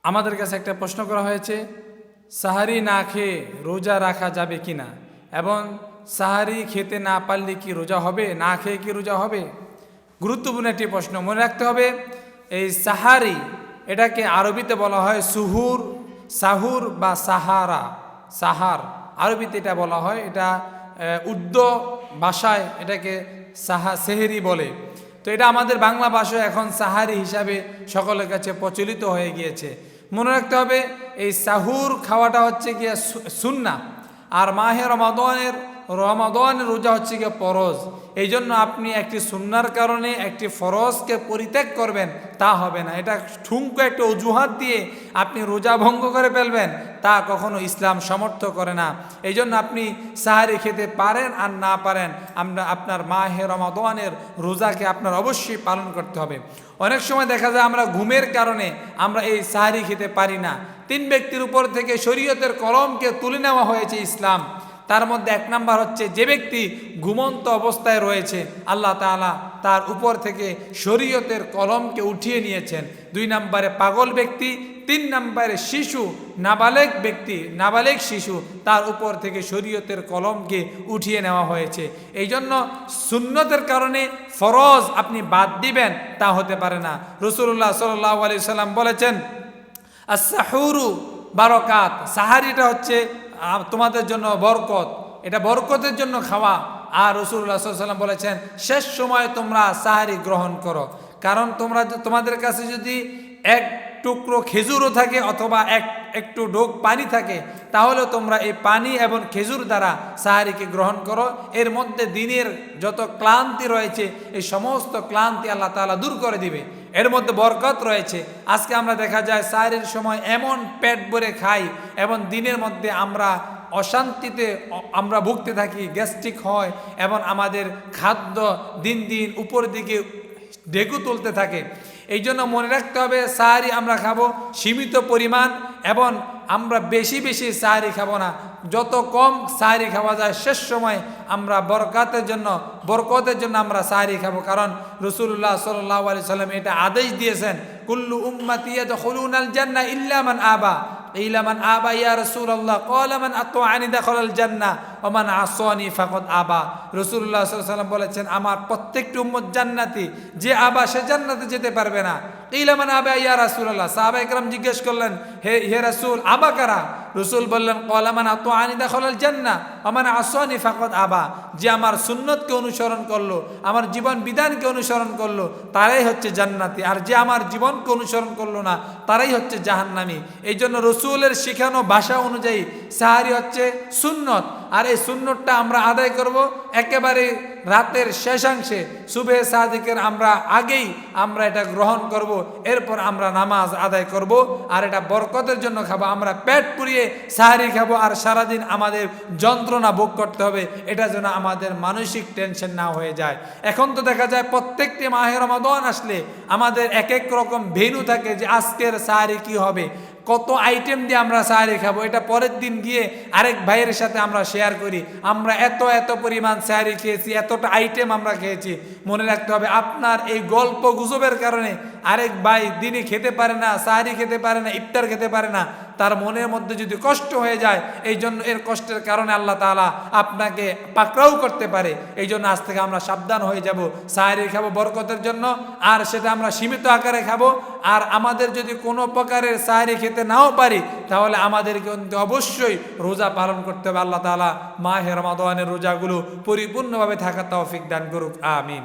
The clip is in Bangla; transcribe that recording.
আমাদের কাছে একটা প্রশ্ন করা হয়েছে, সাহারি না খেয়ে রোজা রাখা যাবে কি না, এবং সাহারি খেতে না পারলে কি রোজা হবে, না খেয়ে কি রোজা হবে? গুরুত্বপূর্ণ একটি প্রশ্ন। মনে রাখতে হবে, এই সাহারি এটাকে আরবিতে বলা হয় সুহুর, সাহুর বা সাহারা, সাহার আরবিতে এটা বলা হয়। এটা উর্দু ভাষায় এটাকে সেহেরি বলে। তো এটা আমাদের বাংলা ভাষায় এখন সাহারি হিসাবে সকলের কাছে প্রচলিত হয়ে গিয়েছে। মনে রাখতে হবে, এই সাহুর খাওয়াটা হচ্ছে গিয়ে সুন্নাহ, আর মাহে রমাদানের রোজা হচ্ছে গিয়ে ফরজ। এই জন্য আপনি একটি সুন্নার কারণে একটি ফরজকে পরিত্যাগ করবেন, তা হবে না। এটা ঠুনকো একটা অজুহাত দিয়ে আপনি রোজা ভঙ্গ করে ফেলবেন, তা কখনো ইসলাম সমর্থ করে না। এই জন্য আপনি সাহারি খেতে পারেন আর না পারেন, আপনার মাহে রমাদানের রোজাকে আপনার অবশ্যই পালন করতে হবে। অনেক সময় দেখা যায় আমরা ঘুমের কারণে আমরা এই সাহারি খেতে পারি না। 3 ব্যক্তির উপর থেকে শরীয়তের কলমকে তুলে নেওয়া হয়েছে ইসলাম। তার মধ্যে 1 নাম্বার হচ্ছে, যে ব্যক্তি ঘুমন্ত অবস্থায় রয়েছে আল্লাহ তাআলা তার উপর থেকে শরীয়তের কলমকে উঠিয়ে নিয়েছেন। 2 নম্বরে পাগল ব্যক্তি, 3 নম্বরে শিশু, নাবালেগ ব্যক্তি, নাবালেগ শিশু, তার উপর থেকে শরীয়তের কলমকে উঠিয়ে নেওয়া হয়েছে। এই জন্য সুন্নতের কারণে ফরজ আপনি বাদ দিবেন, তা হতে পারে না। রাসূলুল্লাহ সাল্লাল্লাহু আলাইহি সাল্লাম বলেছেন, আস-সাহুরু বারাকাত, সাহারিটা হচ্ছে তোমাদের জন্য বরকত, এটা বরকতের জন্য খাওয়া। আর রাসূলুল্লাহ সাল্লাল্লাহু আলাইহি ওয়াসাল্লাম বলেছেন, শেষ সময় তোমরা সাহারি গ্রহণ করো, কারণ তোমাদের কাছে যদি 1 টুকরো খেজুরও থাকে অথবা একটু ডোক পানি থাকে, তাহলে তোমরা এই পানি এবং খেজুর দ্বারা সাহারিকে গ্রহণ করো। এর মধ্যে দিনের যত ক্লান্তি রয়েছে এই সমস্ত ক্লান্তি আল্লাহ তাআলা দূর করে দিবে, এর মধ্যে বরকত রয়েছে। আজকে আমরা দেখা যায় সাহারির সময় এমন পেট ভরে খাই এবং দিনের মধ্যে আমরা অশান্তিতে আমরা ভুগতে থাকি, গ্যাস্ট্রিক হয় এবং আমাদের খাদ্য দিন দিন উপর দিকে ঢেকু তুলতে থাকে। এই জন্য মনে রাখতে হবে, সাহারি আমরা খাবো সীমিত পরিমাণ, এবং আমরা বেশি বেশি সাহারি খাবো না। যত কম সাহারি খাওয়া যায়, শেষ সময় আমরা বরকতের জন্য আমরা সাহারি খাবো। কারণ রাসূলুল্লাহ সাল্লাল্লাহু আলাইহি সাল্লাম এটা আদেশ দিয়েছেন, কুল্লু উম্মতি ইয়াদখুলুনাল জান্নাহ ইল্লা মান আবা। ইলা মান আবা ইয়া রাসূলুল্লাহ, ক্বালা মান আতাআনি দাখালাল জান্নাহ ওয়া মান আসানি ফাকাদ আবা। রাসূলুল্লাহ সাল্লাল্লাহু আলাইহি সাল্লাম বলেছেন, আমার প্রত্যেকটি উম্মত জান্নাতি, যে আবা সে জান্নাতে যেতে পারবে না। ইলা মান আবা ইয়া রাসূলুল্লাহ, সাহাবায়ে কেরাম জিজ্ঞেস করলেন, হে রাসূল, আবা কারা? রাসূল বললেন, ক্বালা মান আতাআনি দাখালাল জান্নাহ ওয়া মান আসানি ফাকাদ আবা। যে আমার সুন্নতকে অনুসরণ করলো, আমার জীবন বিধানকে অনুসরণ করলো, তারাই হচ্ছে জান্নাতি, আর যে আমার জীবনকে অনুসরণ করলো না, তারাই হচ্ছে জাহান্নামী। এই জন্য রাসূলের শেখানো ভাষা অনুযায়ী সাহারি হচ্ছে সুন্নত, আর এই সুন্নতটা আমরা আদায় করব একেবারে রাতের শেষাংশে, সুবহে সাদিকের আগেই আমরা এটা গ্রহণ করব। এরপর আমরা নামাজ আদায় করব, আর এটা বরকতের জন্য খাবো। আমরা পেট পুরিয়ে সাহারি খাবো, আর সারাদিন আমাদের যন্ত্রণা ভোগ করতে হবে, এটা যেন আমাদের মানসিক টেনশন না হয়ে যায়। এখন তো দেখা যায় প্রত্যেকটি মাহে রমাদান আসলে আমাদের এক এক রকম ভেন্যু থাকে, যে আজকের সাহারি কি হবে, কত আইটেম দিয়ে আমরা সাহারি খাবো। এটা পরের দিন গিয়ে আরেক ভাইয়ের সাথে আমরা শেয়ার করি, আমরা এত পরিমাণ সাহারি খেয়েছি, এতটা আইটেম আমরা খেয়েছি। মনে রাখতে হবে, আপনার এই গল্প গুজবের কারণে আরেক ভাই দিনে খেতে পারে না, সাহারি খেতে পারে না, ইফতার খেতে পারে না, তার মনের মধ্যে যদি কষ্ট হয়ে যায়, এই জন্য এর কষ্টের কারণে আল্লাহ তাআলা আপনাকে পাকড়াও করতে পারে। এই জন্য আজ থেকে আমরা সাবধান হয়ে যাব, সাহারি খাবো বরকতের জন্য, আর সেটা আমরা সীমিত আকারে খাবো। আর আমাদের যদি কোনো প্রকারের সাহারি খেতে নাও পারি, তাহলে আমাদেরকে অবশ্যই রোজা পালন করতে হবে। আল্লাহ তাআলা মাহে রমাদানের রোজাগুলো পরিপূর্ণভাবে থাকার তৌফিক দান করুক, আমিন।